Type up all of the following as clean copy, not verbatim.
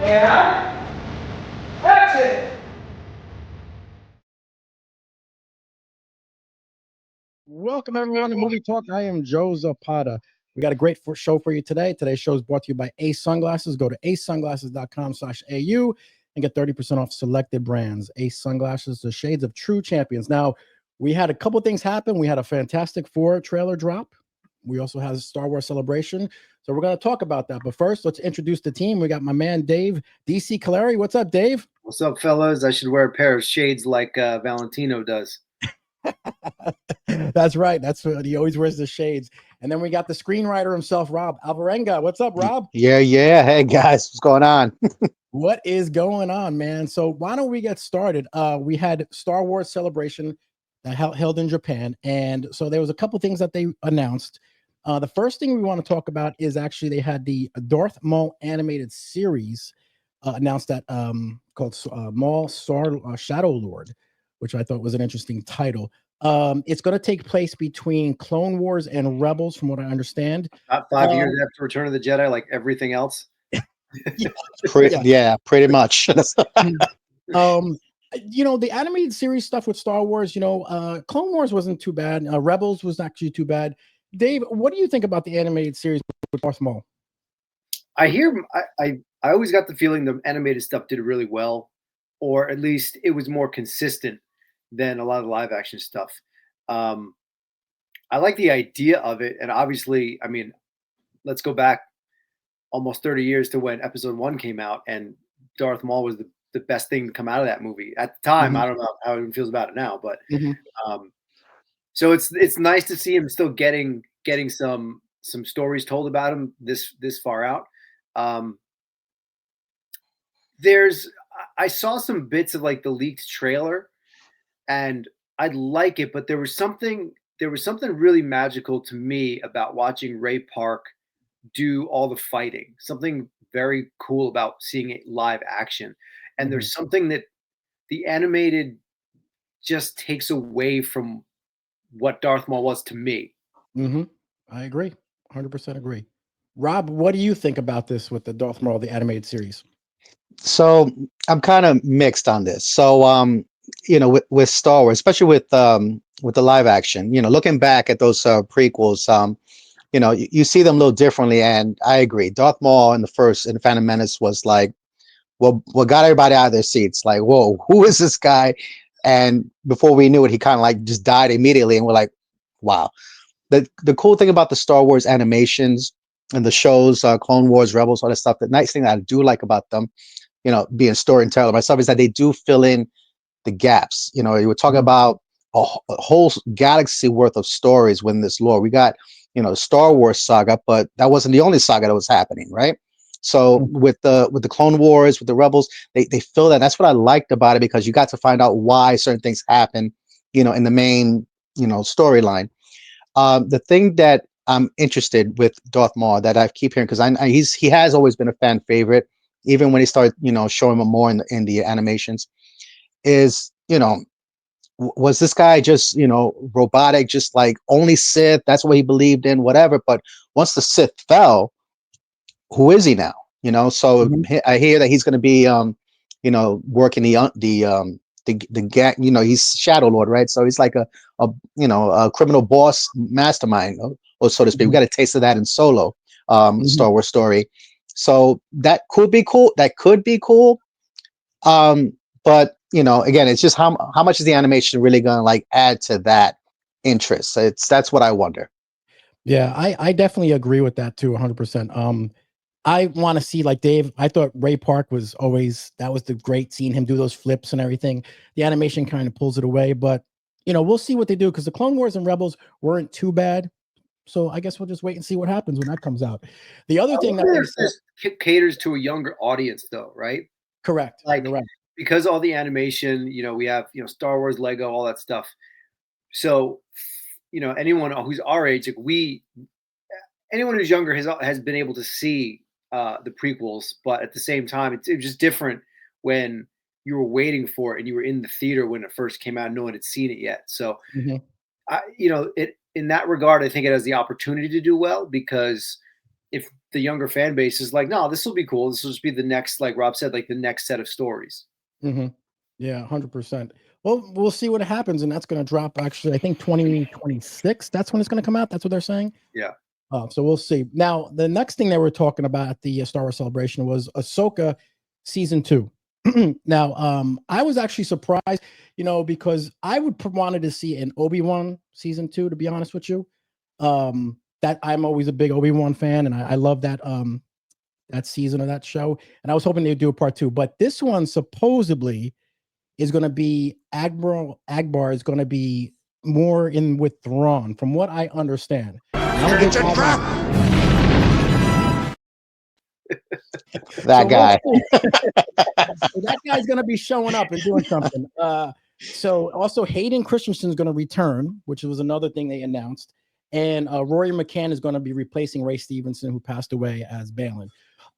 And that's it. Welcome everyone to Movie Talk. I am Joe Zapata. We got a great show for you today. Today's show is brought to you by Ace Sunglasses. Go to acesunglasses.com/AU and get 30% off selected brands. Ace Sunglasses, the shades of true champions. Now, we had a couple things happen. We had a Fantastic Four trailer drop. We also had a Star Wars celebration. So we're going to talk about that. But first, let's introduce the team. We got my man, Dave, DC Caleri. What's up, Dave? What's up, fellas? I should wear a pair of shades like Valentino does. That's right. That's what he always wears, the shades. And then we got the screenwriter himself, Rob Alvarenga. What's up, Rob? Yeah. Hey guys, what's going on? What is going on, man? So why don't we get started? We had Star Wars Celebration that held in Japan, and so there was a couple things that they announced. The first thing we want to talk about is actually they had the Darth Maul animated series announced that called Maul Shadow Lord, which I thought was an interesting title. It's going to take place between Clone Wars and Rebels, from what I understand. About 5 years after Return of the Jedi, like everything else. Pretty much. The animated series stuff with Star Wars, Clone Wars wasn't too bad. Rebels was actually too bad. Dave, what do you think about the animated series with Darth Maul? I always got the feeling the animated stuff did really well, or at least it was more consistent than a lot of the live action stuff. I like the idea of it, and obviously, I mean, let's go back almost 30 years to when Episode 1 came out, and Darth Maul was the best thing to come out of that movie at the time. I don't know how everyone feels about it now, but so it's nice to see him still getting some stories told about him this far out. I saw some bits of like the leaked trailer, and I like it, but there was something really magical to me about watching Ray Park do all the fighting. Something very cool about seeing it live action. And there's something that the animated just takes away from what Darth Maul was to me. I agree. 100% agree. Rob, what do you think about this with the Darth Maul, the animated series? So I'm kind of mixed on this. So with Star Wars, especially with the live action, looking back at those prequels, you see them a little differently, and I agree. Darth Maul in the Phantom Menace was like, what got everybody out of their seats. Like, whoa, who is this guy? And before we knew it, he kind of like just died immediately, and we're like, wow. The cool thing about the Star Wars animations and the shows, Clone Wars, Rebels, all that stuff, the nice thing that I do like about them, being storyteller myself, is that they do fill in the gaps. You were talking about a whole galaxy worth of stories within this lore. We got, the Star Wars saga, but that wasn't the only saga that was happening, right? So with the Clone Wars, with the Rebels, they fill that. That's what I liked about it, because you got to find out why certain things happen, in the main, storyline. The thing that I'm interested with Darth Maul that I keep hearing, because he has always been a fan favorite, even when he started, showing him more in the animations, is, was this guy just, robotic, just like only Sith? That's what he believed in, whatever. But once the Sith fell, who is he now? So I hear that he's going to be, working the gang. He's Shadow Lord, right? So he's like a criminal boss mastermind, or so to speak. We got a taste of that in Solo, Star Wars story. So that could be cool. But again, it's just how much is the animation really going to like add to that interest? That's what I wonder. Yeah, I definitely agree with that too, 100%. I want to see, like Dave, I thought Ray Park was that was the great, seeing him do those flips and everything. The animation kind of pulls it away, but we'll see what they do, because the Clone Wars and Rebels weren't too bad. So I guess we'll just wait and see what happens when that comes out. The other thing that this caters to a younger audience, though, right? Correct. Like, you're right. Because all the animation, we have, Star Wars, Lego, all that stuff. So, anyone who's our age, anyone who's younger has been able to see the prequels, but at the same time, it was just different when you were waiting for it and you were in the theater when it first came out and no one had seen it yet. So, in that regard, I think it has the opportunity to do well, because if the younger fan base is like, no, this will be cool. This will just be the next, like Rob said, like the next set of stories. Mm-hmm. Yeah, 100%. Well, we'll see what happens, and that's going to drop. Actually, I think 2026. That's when it's going to come out. That's what they're saying. Yeah. So we'll see. Now, the next thing they were talking about at the Star Wars Celebration was Ahsoka season 2. Now, I was actually surprised, because I wanted to see an Obi-Wan season 2. To be honest with you, that I'm always a big Obi-Wan fan, and I love that that season of that show. And I was hoping they'd do a part 2, but this one supposedly is going to be Admiral Akbar is going to be more in with Thrawn, from what I understand. That So guy. so that guy's going to be showing up and doing something. So also Hayden Christensen is going to return, which was another thing they announced. And Rory McCann is going to be replacing Ray Stevenson, who passed away as Balin.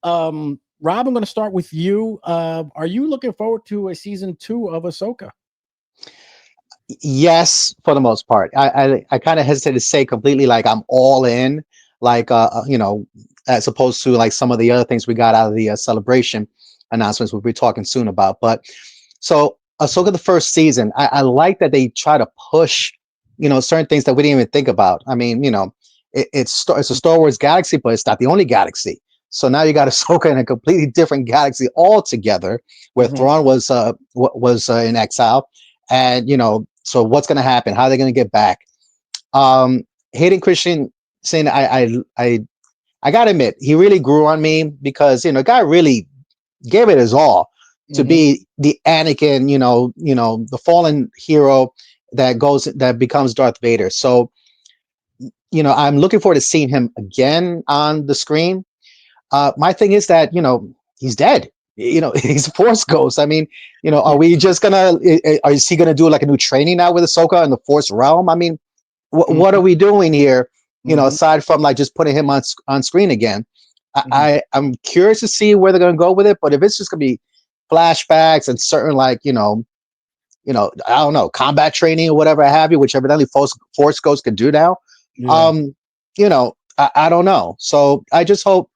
Rob, I'm going to start with you. Are you looking forward to a season 2 of Ahsoka? Yes, for the most part. I kind of hesitate to say completely like I'm all in, like as opposed to like some of the other things we got out of the celebration announcements we'll be talking soon about. But so Ahsoka, the first season, I like that they try to push, certain things that we didn't even think about. I mean, it's a Star Wars galaxy, but it's not the only galaxy. So now you got Ahsoka in a completely different galaxy altogether, where Thrawn was in exile, and so what's going to happen? How are they going to get back? Hayden Christensen, I gotta admit, he really grew on me because guy really gave it his all to be the Anakin, the fallen hero that becomes Darth Vader. So I'm looking forward to seeing him again on the screen. My thing is that he's dead. He's a Force ghost. I mean, are we just is he gonna do like a new training now with Ahsoka in the Force realm? I mean, what are we doing here? Aside from like just putting him on screen again. I'm curious to see where they're gonna go with it. But if it's just gonna be flashbacks and certain like I don't know, combat training or whatever have you, which evidently Force ghosts can do now. Yeah. I don't know. So I just hope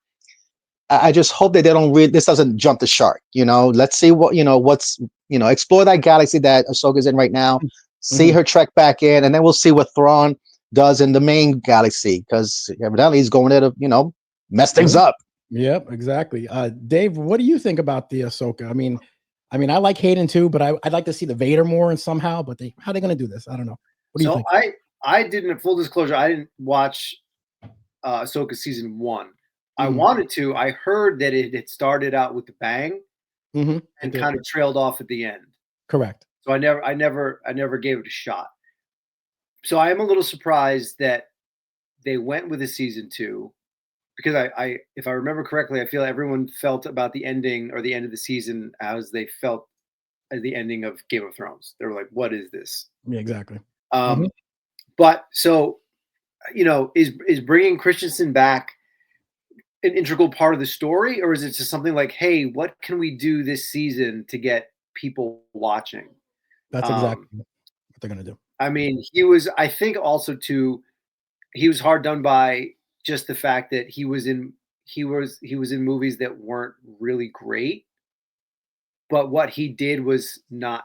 that they don't this doesn't jump the shark. Let's see what what's explore that galaxy that Ahsoka's in right now. See her trek back in, and then we'll see what Thrawn does in the main galaxy, because evidently he's going there to mess things up. Yep, exactly. Dave, what do you think about the Ahsoka? I mean, I like Hayden too, but I'd like to see the Vader more and somehow. But how are they going to do this? I don't know. What do you think? I didn't. Full disclosure, I didn't watch Ahsoka season 1. I wanted to. I heard that it had started out with the bang and kind of trailed off at the end. Correct. So I never gave it a shot. So I am a little surprised that they went with a season 2, because I if I remember correctly, I feel everyone felt about the ending or the end of the season as they felt at the ending of Game of Thrones. They were like, "What is this?" Yeah, exactly. But so, is bringing Christensen back an integral part of the story, or is it just something like, hey, what can we do this season to get people watching? That's exactly what they're going to do. I mean, I think also too, he was hard done by just the fact that he was in movies that weren't really great, but what he did was not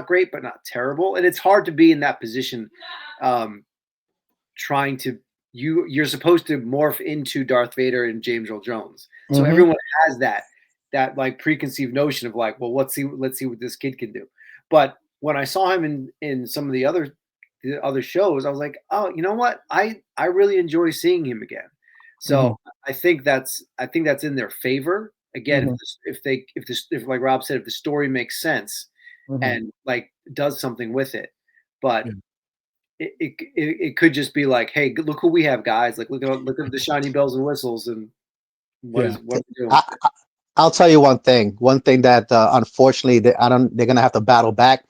great, but not terrible. And it's hard to be in that position, trying to, you're supposed to morph into Darth Vader and James Earl Jones. So everyone has that like preconceived notion of like, well, let's see what this kid can do. But when I saw him in some of the other shows, I was like, oh, you know what? I really enjoy seeing him again. So I think that's in their favor. Again, if like Rob said, if the story makes sense and like does something with it, but it could just be like, hey, look who we have, guys. Like look at the shiny bells and whistles and what are we doing? I'll tell you one thing that unfortunately they're gonna have to battle back.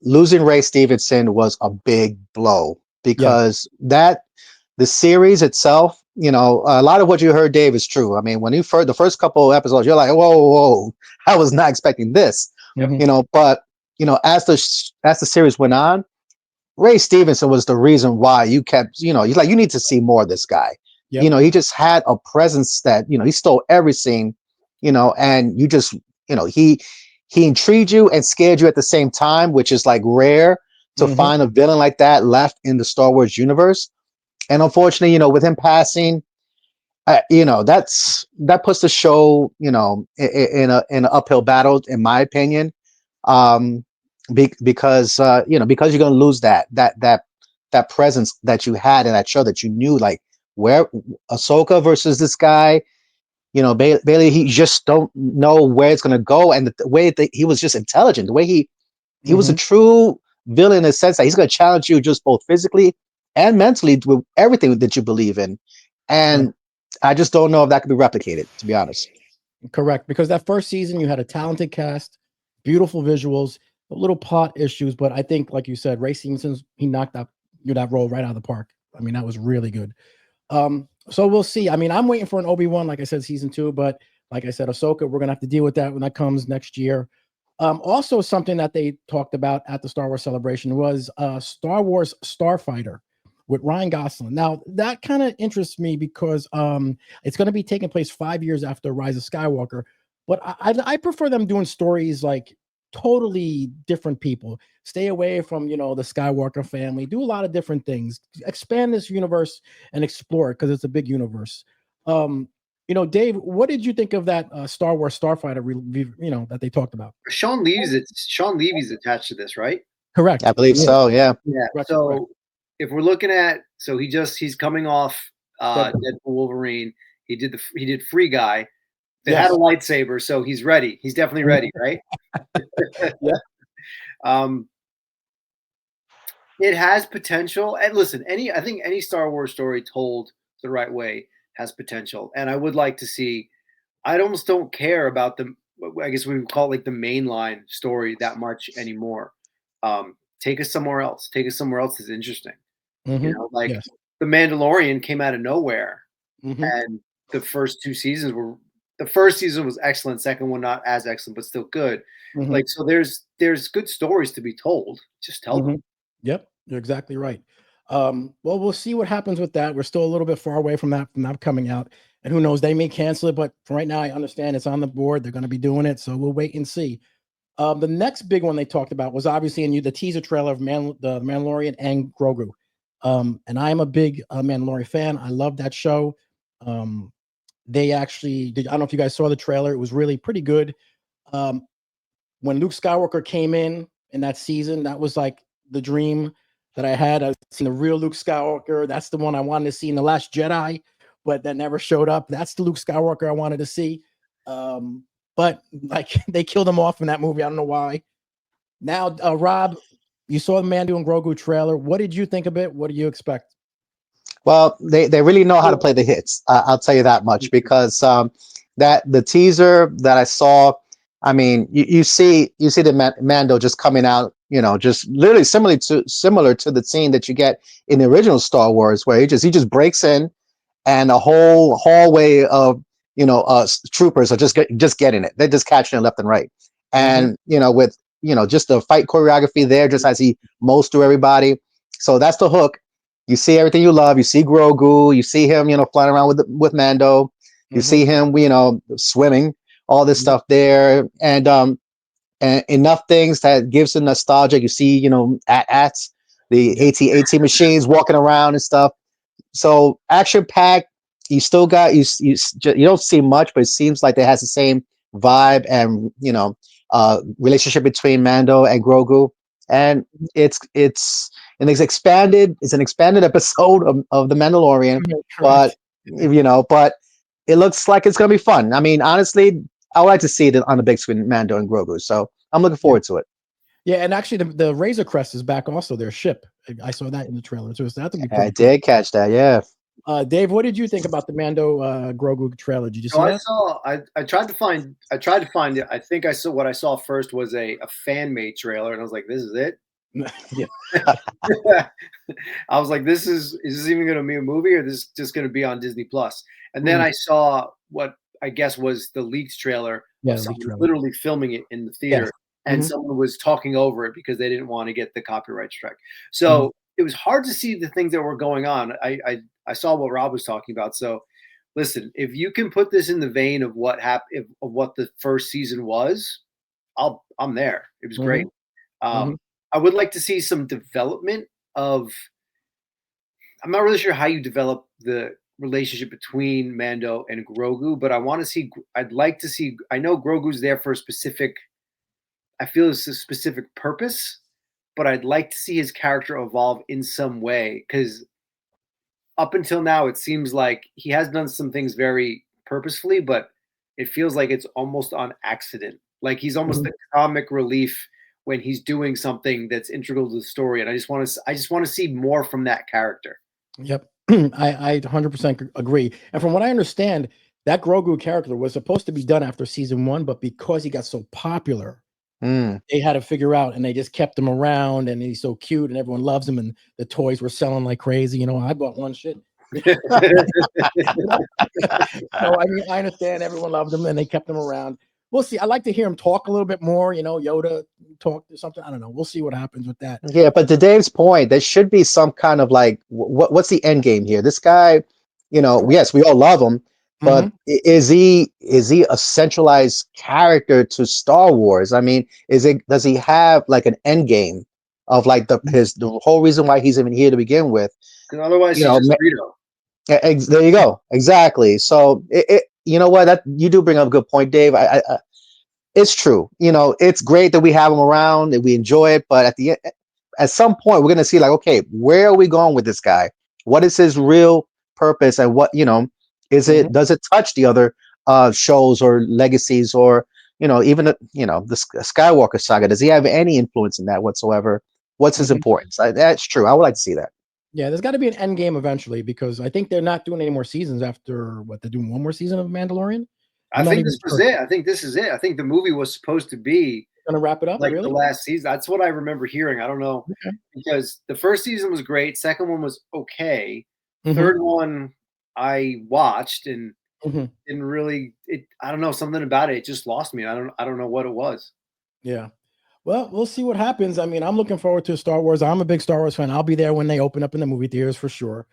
Losing Ray Stevenson was a big blow, because the series itself, a lot of what you heard, Dave, is true. I mean, when the first couple of episodes, you're like, whoa, I was not expecting this, but as the series went on, Ray Stevenson was the reason why you kept, he's like, you need to see more of this guy. Yep. You know, he just had a presence that, you know, he stole every scene, you know, and you just, you know, he intrigued you and scared you at the same time, which is like rare to Mhm. find a villain like that left in the Star Wars universe. And unfortunately, you know, with him passing, you know, that puts the show, you know, in an uphill battle, in my opinion, um, because you know, because you're gonna lose that presence that you had in that show, that you knew, like, where Ahsoka versus this guy, you know, Bailey, he just don't know where it's gonna go, and the way that he was just intelligent, the way he was a Mhm. true villain in the sense that he's gonna challenge you just both physically and mentally with everything that you believe in, Right. and I just don't know if that could be replicated, to be honest. Correct. Because that first season, you had a talented cast, beautiful visuals, a little plot issues, but I think, like you said, Ray Stevenson's he knocked that role right out of the park. I mean, that was really good. So we'll see. I mean, I'm waiting for an Obi-Wan, like I said, season 2, but like I said, Ahsoka, we're gonna have to deal with that when that comes next year. Also something that they talked about at the Star Wars celebration was Star Wars Starfighter with Ryan Gosling. Now that kind of interests me because it's going to be taking place 5 years after Rise of Skywalker, but I prefer them doing stories like totally different people. Stay away from the Skywalker family. Do a lot of different things. Expand this universe and explore it because it's a big universe. Dave, what did you think of that Star Wars Starfighter? That they talked about. Sean Levy's attached to this, right? Correct. I believe Yeah. so. Yeah. Yeah. Correct, So correct. if we're looking at, so he's coming off Deadpool. Deadpool Wolverine. He did Free Guy. It had Yes. a lightsaber, so he's ready. He's definitely ready, right? Yeah. Um, it has potential. And listen, I think any Star Wars story told the right way has potential. And I would like to see. I almost don't care about the. I guess we would call it like the mainline story that much anymore. Take us somewhere else. Take us somewhere else that's interesting. Like Yes. The Mandalorian came out of nowhere, Mhm. and the first 2 seasons were. The first season was excellent. Second one not as excellent, but still good. Mhm. Like so, there's good stories to be told. Just tell them. Mhm. Yep, you're exactly right. Well, we'll see what happens with that. We're still a little bit far away from that coming out, and who knows? They may cancel it, but for right now, I understand it's on the board. They're going to be doing it, so we'll wait and see. The next big one they talked about was obviously the teaser trailer of the Mandalorian and Grogu. And I'm a big Mandalorian fan. I love that show. Um, they actually did. I don't know if you guys saw the trailer. It was really pretty good. Um, when Luke Skywalker came in that season, that was like the dream that I had. I've seen the real Luke Skywalker. That's the one I wanted to see in The Last Jedi, but that never showed up. That's the Luke Skywalker I wanted to see. But like they killed him off in that movie. I don't know why. Now, Rob, you saw the Mando and Grogu trailer. What did you think of it? What do you expect? Well, they really know how to play the hits. I'll tell you that much, because that the teaser that I saw, I mean, you see the Mando just coming out, you know, just literally similar to the scene that you get in the original Star Wars, where he just breaks in, and a whole hallway of troopers are just getting it. They're just catching it left and right, Mhm. and with just the fight choreography there, just as he mows through everybody. So that's the hook. You see everything you love. You see Grogu. You see him, flying around with Mando. You Mhm. see him, swimming. All this Mhm. stuff there, and enough things that gives him nostalgia. You see, at the Yeah. AT-AT machines walking around and stuff. So action packed. You still got you don't see much, but it seems like it has the same vibe and relationship between Mando and Grogu, and it's an expanded episode of the Mandalorian, Mhm. but Correct. but it looks like it's gonna be fun. I mean, honestly, I would like to see it on the big screen, Mando and Grogu. So I'm looking Yeah. forward to it. Yeah, and actually the Razor Crest is back also, their ship. I saw that in the trailer too, so that would be I pretty cool. did catch that. Yeah. Dave, what did you think about the Mando Grogu trailer? Did you So see that? I tried to find it. I think what I saw first was a fan made trailer, and I was like, this is it. Yeah. I was like, is this even going to be a movie, or this is just going to be on Disney Plus? And then Mhm. I saw what I guess was the leaked trailer Yeah, of the leaked someone trailer. literally filming it in the Yes. theater, and Mhm. someone was talking over it because they didn't want to get the copyright strike. Mhm. So it was hard to see the things that were going on. I saw what Rob was talking about. So listen, if you can put this in the vein of what happened, of what the first season was, I'm there. It was great. Mhm. I would like to see some development of. I'm not really sure how you develop the relationship between Mando and Grogu, but I want to see. I'd like to see. I know Grogu's there for a specific. I feel it's a specific purpose, but I'd like to see his character evolve in some way because up until now, it seems like he has done some things very purposefully, but it feels like it's almost on accident. Like he's almost Mhm. the comic relief when he's doing something that's integral to the story, and I just want to see more from that character. Yep. I 100% agree. And from what I understand, that Grogu character was supposed to be done after season 1, but because he got so popular, Mm. they had to figure out, and they just kept him around, and he's so cute, and everyone loves him, and the toys were selling like crazy. I bought one shit. No, I mean, I understand everyone loved him, and they kept him around. We'll see. I like to hear him talk a little bit more. Yoda talk or something. I don't know. We'll see what happens with that. Yeah, but to Dave's point, there should be some kind of like, what's the end game here? This guy, yes, we all love him, but Mhm. is he a centralized character to Star Wars? I mean, does he have like an end game of like the whole reason why he's even here to begin with? Because otherwise, You he's know, just Greedo. there you go, exactly. So you know what, that you do bring up a good point, Dave. It's true. It's great that we have him around and we enjoy it, but at some point, we're gonna see like, okay, where are we going with this guy? What is his real purpose, and what is Mhm. it? Does it touch the other shows or legacies, or even the Skywalker saga? Does he have any influence in that whatsoever? What's his Mhm. importance? That's true. I would like to see that. Yeah, there's got to be an end game eventually because I think they're not doing any more seasons after what they're doing one more season of Mandalorian. I I'm not think even this was sure. it. I think this is it. I think the movie was supposed to be Gonna wrap it up, like the really? last season. That's what I remember hearing. I don't know Okay. because the first season was great. Second one was okay. Mhm. Third one I watched and Mhm. didn't really. I don't know, something about it. It just lost me. I don't know what it was. Yeah. Well, we'll see what happens. I mean, I'm looking forward to Star Wars. I'm a big Star Wars fan. I'll be there when they open up in the movie theaters for sure.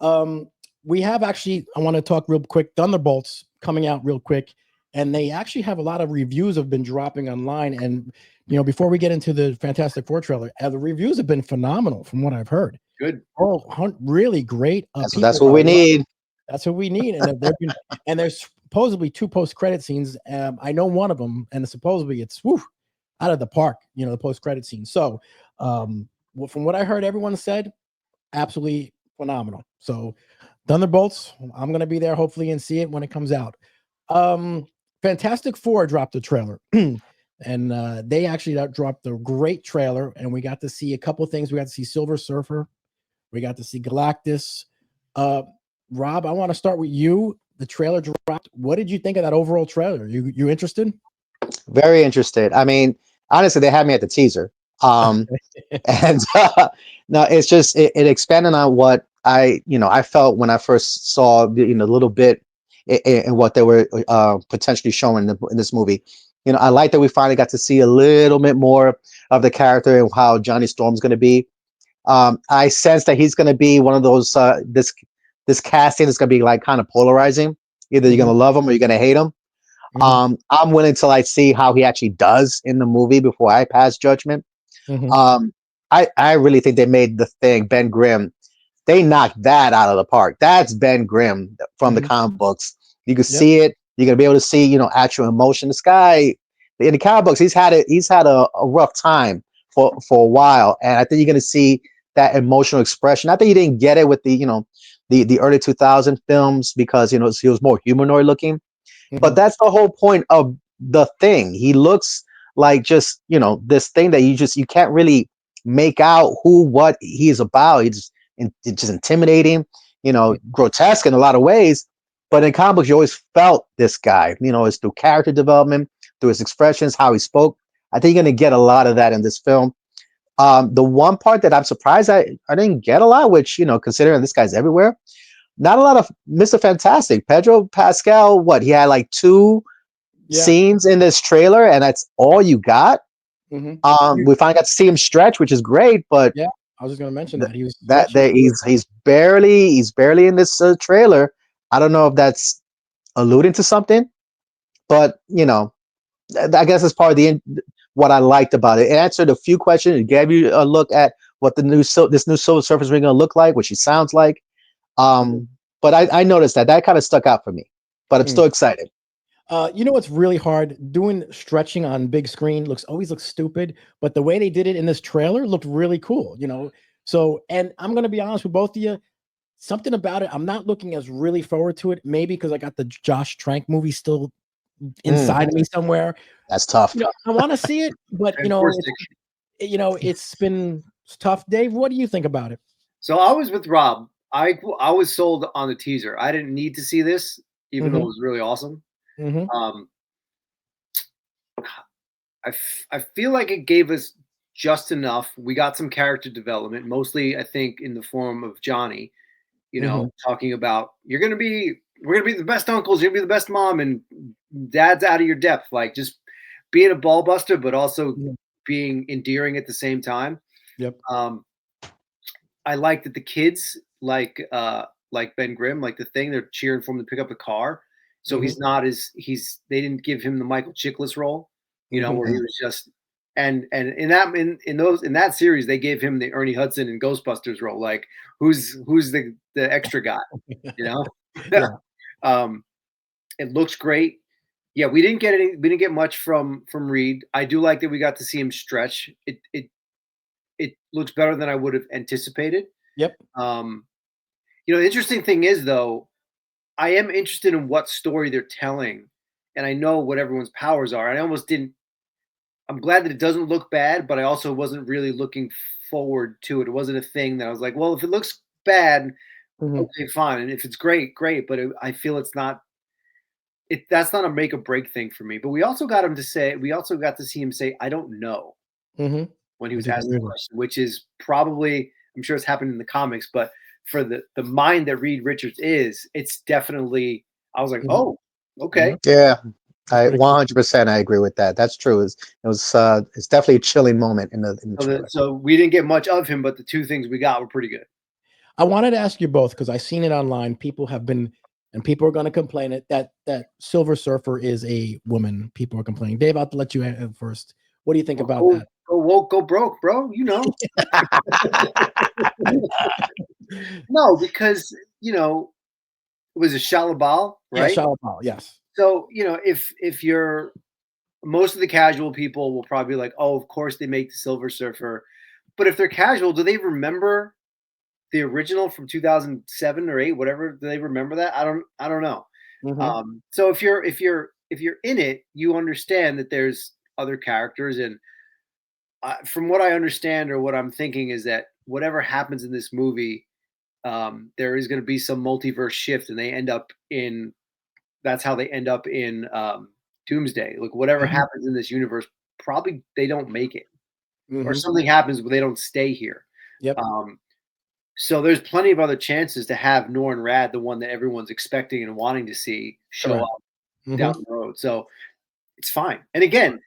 Um, we have actually, I want to talk real quick. Thunderbolts coming out real quick, and they actually have a lot of reviews have been dropping online. And before we get into the Fantastic Four trailer, the reviews have been phenomenal from what I've heard. Good. Oh, really great. That's People what are we need. that's what we need. And there've been, and there's supposedly 2 post-credit scenes. I know one of them, and supposedly it's out of the park, the post-credit scene. So from what I heard, everyone said absolutely phenomenal. So Thunderbolts, I'm gonna be there hopefully and see it when it comes out. Um, Fantastic Four dropped a trailer. And they actually dropped a great trailer, and we got to see a couple things. We got to see Silver Surfer, we got to see Galactus. Uh, Rob, I want to start with you. The trailer dropped. What did you think of that overall trailer? You interested? Very interested. I mean, honestly, they had me at the teaser. And no, it's just it expanded on what I felt when I first saw a little bit in what they were potentially showing in this movie. I like that we finally got to see a little bit more of the character and how Johnny Storm's going to be. I sense that he's going to be one of those this casting is going to be like kind of polarizing. Either you're going Mhm, to love him or you're going to hate him. mhm, I'm willing to like see how he actually does in the movie before I pass judgment. mhm, Um, I really think they made the thing Ben Grimm. They knocked that out of the park. That's Ben Grimm from the mhm. comic books. You can Yep. see it. You're gonna be able to see, actual emotion. This guy in the comic books, he's had a rough time for a while, and I think you're gonna see that emotional expression. I think you didn't get it with the early 2000 films because he was more humanoid looking, but Mhm, that's the whole point of the thing. He looks like just this thing that you can't really make out what he is about. It's just intimidating, grotesque in a lot of ways. But in comic books, you always felt this guy. It's through character development, through his expressions, how he spoke. I think you're gonna get a lot of that in this film. The one part that I'm surprised I didn't get a lot, which considering this guy's everywhere, not a lot of Mr. Fantastic. Pedro Pascal, what he had like 2 yeah. scenes in this trailer, and that's all you got. Mhm. We finally got to see him stretch, which is great, but Yeah. was just going to mention that he was That stretching. he's barely in this trailer. I don't know if that's alluding to something, but I guess it's part of what I liked about it. It answered a few questions. It gave you a look at what this new Silver Surfer's ring going to look like, what she sounds like. But I noticed that kind of stuck out for me. But I'm still excited. You know what's really hard? Doing stretching on big screen always looks stupid, but the way they did it in this trailer looked really cool. So, and I'm gonna be honest with both of you. Something about it, I'm not looking as really forward to it. Maybe because I got the Josh Trank movie still inside of me somewhere. That's tough. I want to see it, but it's been tough. Dave, what do you think about it? So I was with Rob. I was sold on the teaser. I didn't need to see this, even though it was really awesome. I feel like it gave us just enough. We got some character development, mostly I think in the form of Johnny. Talking about we're gonna be the best uncles, you're gonna be the best mom, and dad's out of your depth. Like just being a ball buster, but also being endearing at the same time. Yep. I like that the kids like Ben Grimm, like the Thing, they're cheering for him to pick up the car. So he's not they didn't give him the Michael Chiklis role, where he was just and in that series they gave him the Ernie Hudson and Ghostbusters role, like who's the extra guy, Yeah. It looks great. Yeah, we didn't get much from Reed. I do like that we got to see him stretch. It looks better than I would have anticipated. Yep. The interesting thing is, though, I am interested in what story they're telling, and I know what everyone's powers are. And I almost didn't. I'm glad that it doesn't look bad, but I also wasn't really looking forward to it. It wasn't a thing that I was like, well, if it looks bad, okay, fine, and if it's great, great. But I feel it's not. That's not a make or break thing for me. But we also got to see him say, "I don't know," when he was asked the question, which is probably, I'm sure it's happened in the comics, but for the mind that Reed Richards is, it's definitely, I was like, oh, okay. Yeah, I 100% I agree with that. That's true. It's definitely a chilling moment in the trailer. So we didn't get much of him, but the two things we got were pretty good. I wanted to ask you both, because I've seen it online. People are going to complain that Silver Surfer is a woman. People are complaining. Dave, I'll let you first. What do you think about that? Go woke, go broke, bro. No, because it was a Shia LaBeouf, right? Yeah, Shia LaBeouf, yes. So if you're, most of the casual people will probably be like, oh, of course they make the Silver Surfer, but if they're casual, do they remember the original from 2007 or 8, whatever? Do they remember that? I don't know. So if you're in it, you understand that there's other characters, and from what I understand, or what I'm thinking, is that whatever happens in this movie, there is going to be some multiverse shift, and that's how they end up in Doomsday. Like whatever happens in this universe, probably they don't make it, or something happens but they don't stay here. Yep. So there's plenty of other chances to have Norrin Radd, the one that everyone's expecting and wanting to see, show up down the road. So it's fine. And again,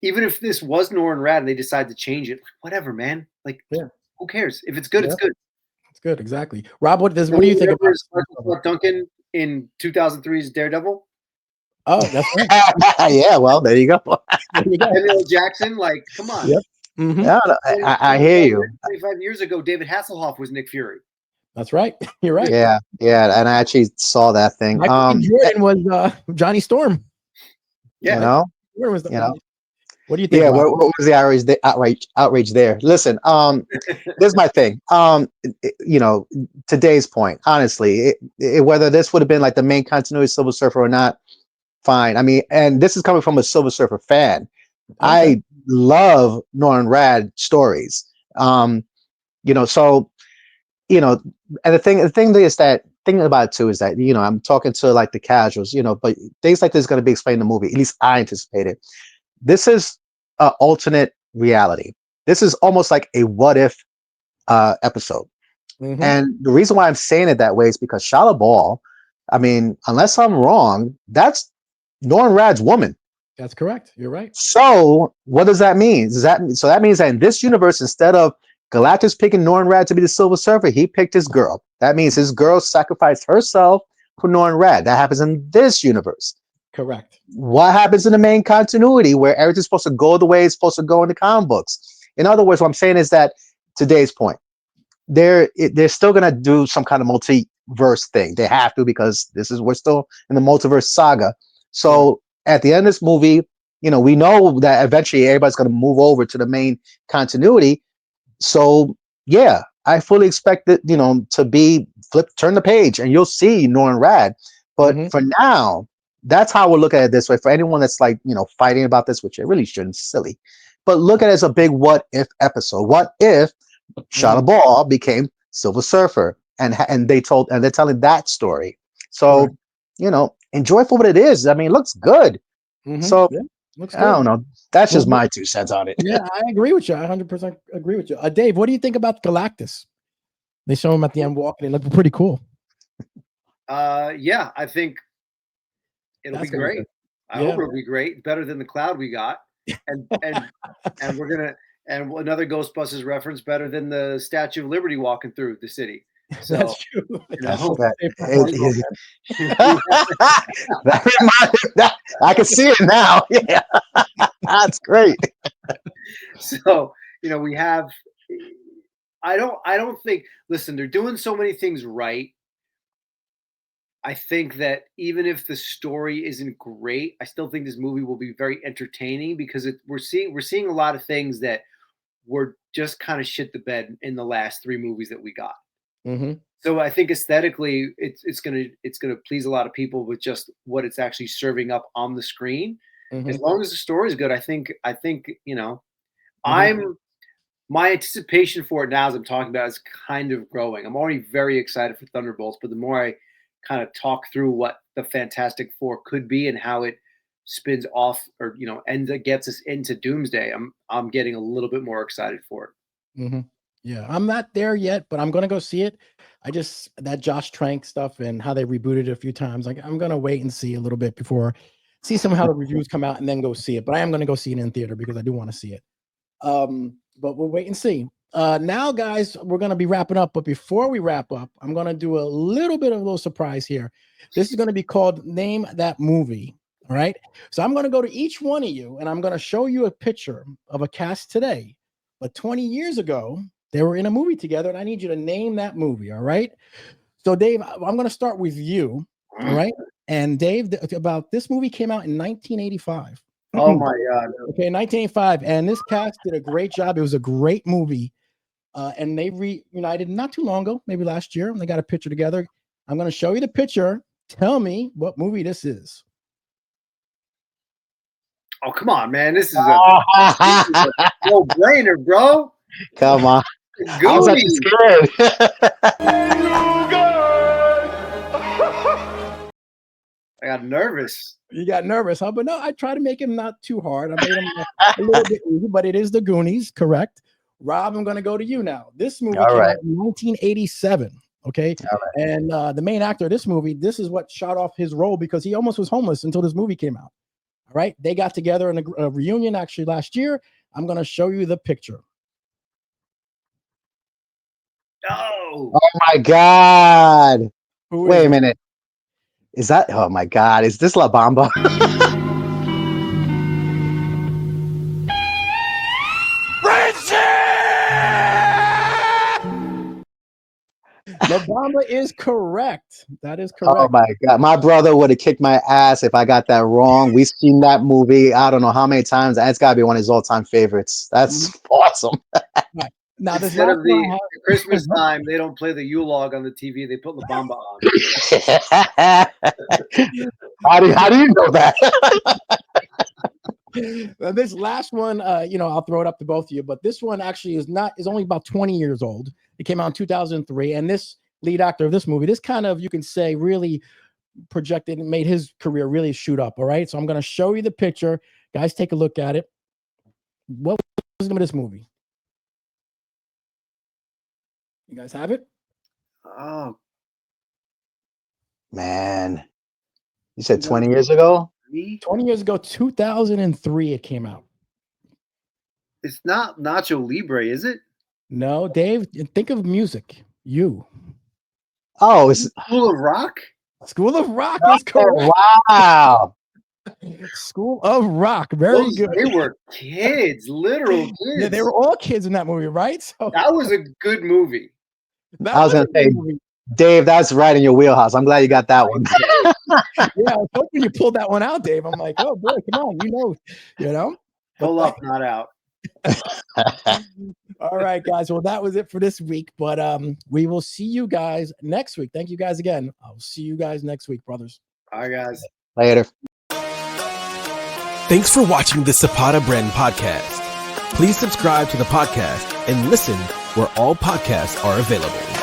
even if this was Norrin Radd and they decide to change it, whatever, man. Like, who cares? If it's good, it's good. It's good, exactly. Rob, what do you think about Clark Duncan in 2003's Daredevil? Oh, that's right. Yeah, well, there you go. Samuel Jackson, like, come on. Yep. Yeah, I hear you. 25 years ago, David Hasselhoff was Nick Fury. That's right. You're right. Yeah, and I actually saw that thing. Michael Jordan was Johnny Storm. Yeah. Where was the? What do you think? Yeah, what was the outrage there? Listen, this is my thing. Today's point, honestly, whether this would have been like the main continuity Silver Surfer or not, fine. I mean, and this is coming from a Silver Surfer fan. Okay. I love Norrin Radd stories. And the thing is that thinking about it too is that I'm talking to like the casuals, but things like this is going to be explained in the movie. At least I anticipated. This is an alternate reality. This is almost like a what if episode. And the reason why I'm saying it that way is because Shia LaBeouf, I mean, unless I'm wrong, that's Norrin Radd's woman. That's correct. You're right. So what does that mean? So that means that in this universe, instead of Galactus picking Norrin Rad to be the Silver Surfer. He picked his girl. That means his girl sacrificed herself for Norrin Rad. That happens in this universe. Correct. What happens in the main continuity where everything's supposed to go the way it's supposed to go in the comic books? In other words, what I'm saying is that today's point, they're still gonna do some kind of multiverse thing. They have to because we're still in the multiverse saga. So at the end of this movie, we know that eventually everybody's gonna move over to the main continuity. So yeah, I fully expect it, to be turn the page and you'll see Norrin Rad. But for now, that's how we'll look at it this way. For anyone that's like, fighting about this, which it really shouldn't, silly, but look at it as a big what if episode. What if Shada Ball became Silver Surfer? And they're telling that story. So, enjoy for what it is. I mean, it looks good. So looks I good. don't know. That's just my 2 cents on it. Yeah, I agree with you. I 100% agree with you. Dave, what do you think about Galactus? They show him at the end walking. It looked pretty cool. Yeah, I think it'll be great. I hope it'll be great. Better than the Cloud we got. And we're gonna another Ghostbusters reference, better than the Statue of Liberty walking through the city. So, that's true. I can see it now. Yeah, that's great. So we have. I don't think. Listen, they're doing so many things right. I think that even if the story isn't great, I still think this movie will be very entertaining because we're seeing a lot of things that were just kind of shit the bed in the last 3 movies that we got. So I think aesthetically, it's gonna please a lot of people with just what it's actually serving up on the screen. As long as the story is good, I think my anticipation for it now, as I'm talking about, is kind of growing. I'm already very excited for Thunderbolts, but the more I kind of talk through what the Fantastic Four could be and how it spins off or gets us into Doomsday, I'm getting a little bit more excited for it. Yeah, I'm not there yet, but I'm gonna go see it. That Josh Trank stuff and how they rebooted it a few times. Like, I'm gonna wait and see a little bit before see some how the reviews come out and then go see it. But I am gonna go see it in theater because I do want to see it. But we'll wait and see. Now, guys, we're gonna be wrapping up. But before we wrap up, I'm gonna do a little bit of a little surprise here. This is gonna be called Name That Movie. All right. So I'm gonna go to each one of you and I'm gonna show you a picture of a cast today. But 20 years ago, they were in a movie together, and I need you to name that movie. All right. So, Dave, I'm going to start with you. All right. And Dave, about this movie came out in 1985. Oh my God. Okay, 1985. And this cast did a great job. It was a great movie. And they reunited not too long ago, maybe last year, and they got a picture together. I'm going to show you the picture. Tell me what movie this is. Oh, come on, man. This is a no-brainer, bro. Come on. I was actually scared. I got nervous. You got nervous, huh? But no, I try to make him not too hard. I made him a little bit easy, but it is the Goonies, correct? Rob, I'm going to go to you now. This movie came out in 1987. Okay. And the main actor of this movie, this is what shot off his role because he almost was homeless until this movie came out. All right. They got together in a reunion actually last year. I'm going to show you the picture. Oh my God. Wait a minute. Is that, oh my God, is this La Bamba? La Bamba is correct. That is correct. Oh my God. My brother would have kicked my ass if I got that wrong. We've seen that movie, I don't know how many times. That's got to be one of his all-time favorites. That's awesome. Right. Now, this instead of the Christmas time, they don't play the U-Log on the TV. They put La Bamba on. How do you know that? This last one, I'll throw it up to both of you, but this one actually is only about 20 years old. It came out in 2003, and this lead actor of this movie, this kind of, you can say, really projected and made his career really shoot up. All right, so I'm going to show you the picture. Guys, take a look at it. What was the name of this movie? You guys have it? Oh, man. You said 20 years ago? 20 years ago, 2003, it came out. It's not Nacho Libre, is it? No, Dave, think of music. You. Oh, it's School of Rock. School of Rock is correct. oh, wow. School of Rock. Very Those, good. they were kids, literal kids. Yeah, they were all kids in that movie, right? So That was a good movie. that I was a gonna good say, movie. Dave, that's right in your wheelhouse. I'm glad you got that one. Yeah, I was hoping you pulled that one out, Dave. I'm like, oh boy, come on, you know. Pull up, not out. All right, guys. Well, that was it for this week, but we will see you guys next week. Thank you guys again. I'll see you guys next week, brothers. All right, guys. Later. Thanks for watching the Zapata Brand podcast. Please subscribe to the podcast and listen where all podcasts are available.